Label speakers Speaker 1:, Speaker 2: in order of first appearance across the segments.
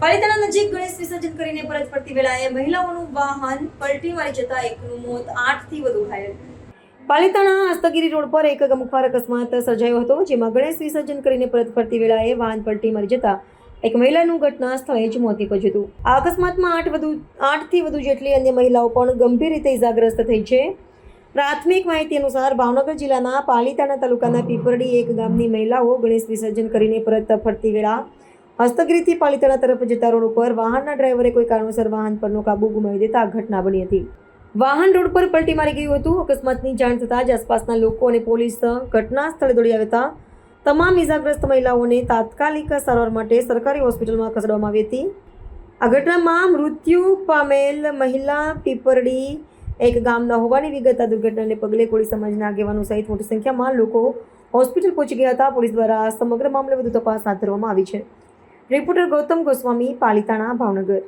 Speaker 1: પાલિતાણા નજીક ગણેશ વિસર્જન કરીને પરત ફરતી વેળાએ મહિલાઓનું વાહન પલટી મારી જતા એકનું મોત, 8થી વધુ ઘાયલ. પાલિતાણા હસ્તગીરી રોડ પર એક ગમખ્વાર અકસ્માત સર્જાયો હતો, જેમાં ગણેશ વિસર્જન કરીને પરત ફરતી વેળાએ વાહન પલટી મારી જતા એક મહિલાનું ઘટના સ્થળે જ મોત નીપજ્યું હતું. આ અકસ્માતમાં 8થી વધુ જેટલી અન્ય મહિલાઓ પણ ગંભીર રીતે ઇજાગ્રસ્ત થઈ છે. પ્રાથમિક માહિતી અનુસાર ભાવનગર જિલ્લાના પાલિતાણા તાલુકાના પીપરડી એક ગામની મહિલાઓ ગણેશ વિસર્જન કરીને પરત ફરતી વેળા હસ્તગીરીથી પાલિતાણા તરફ જતા રોડ ઉપર વાહનના ડ્રાઈવરે કોઈ કારણોસર વાહન પરનો કાબુ ગુમાવી દેતા આ ઘટના બની હતી. વાહન રોડ પર પલટી મારી ગયું હતું. અકસ્માતની જાણ થતાં જ આસપાસના લોકો અને પોલીસ ઘટના સ્થળે દોડી આવ્યા હતા. તમામ ઇજાગ્રસ્ત મહિલાઓને તાત્કાલિક સારવાર માટે સરકારી હોસ્પિટલમાં ખસેડવામાં આવી હતી. આ ઘટનામાં મૃત્યુ પામેલ મહિલા પીપરડી એક ગામના હોવાની વિગત. આ દુર્ઘટનાને પગલે કોળી સમાજના આગેવાનો સહિત મોટી સંખ્યામાં લોકો હોસ્પિટલ પહોંચી ગયા હતા. પોલીસ દ્વારા સમગ્ર મામલે વધુ તપાસ હાથ ધરવામાં આવી છે. રિપોર્ટર ગૌતમ ગોસ્વામી, પાલિતાણા, ભાવનગર.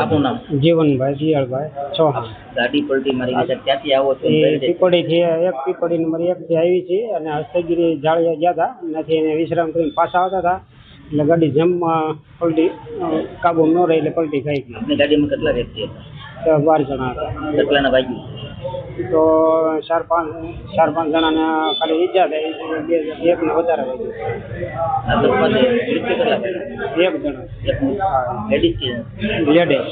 Speaker 2: આપનું નામ?
Speaker 3: જીવનભાઈ જીયાળભાઈ ચૌહાણ.
Speaker 2: ગાડી પલટી મારી ગઈ છે, ક્યાંથી આવો છો?
Speaker 3: પીપળીથી પીપળી નંબર 1 થી આવી છે અને હસ્તગીરી જાળિયા ગયા હતા. ત્યાંથી એને વિશ્રામ કરીને પાછા આવતા હતા એટલે ગાડી જમમાં પલટી કાબુ ન રહી એટલે પલટી ખાઈ ગઈ.
Speaker 2: આપની ગાડીમાં કેટલા વ્યક્તિ હતા?
Speaker 3: 12 જણા હતા.
Speaker 2: કેટલાના વાગ્યું?
Speaker 3: તો 4-5 જણાને ખાલી ઈજા થઈ, એકને વધારે વાગ્યું.
Speaker 2: આ લોકોને મૃત્યુ કેટલા થયા?
Speaker 3: 1 જણા
Speaker 2: લેડીઝ કે
Speaker 3: લેડીઝ.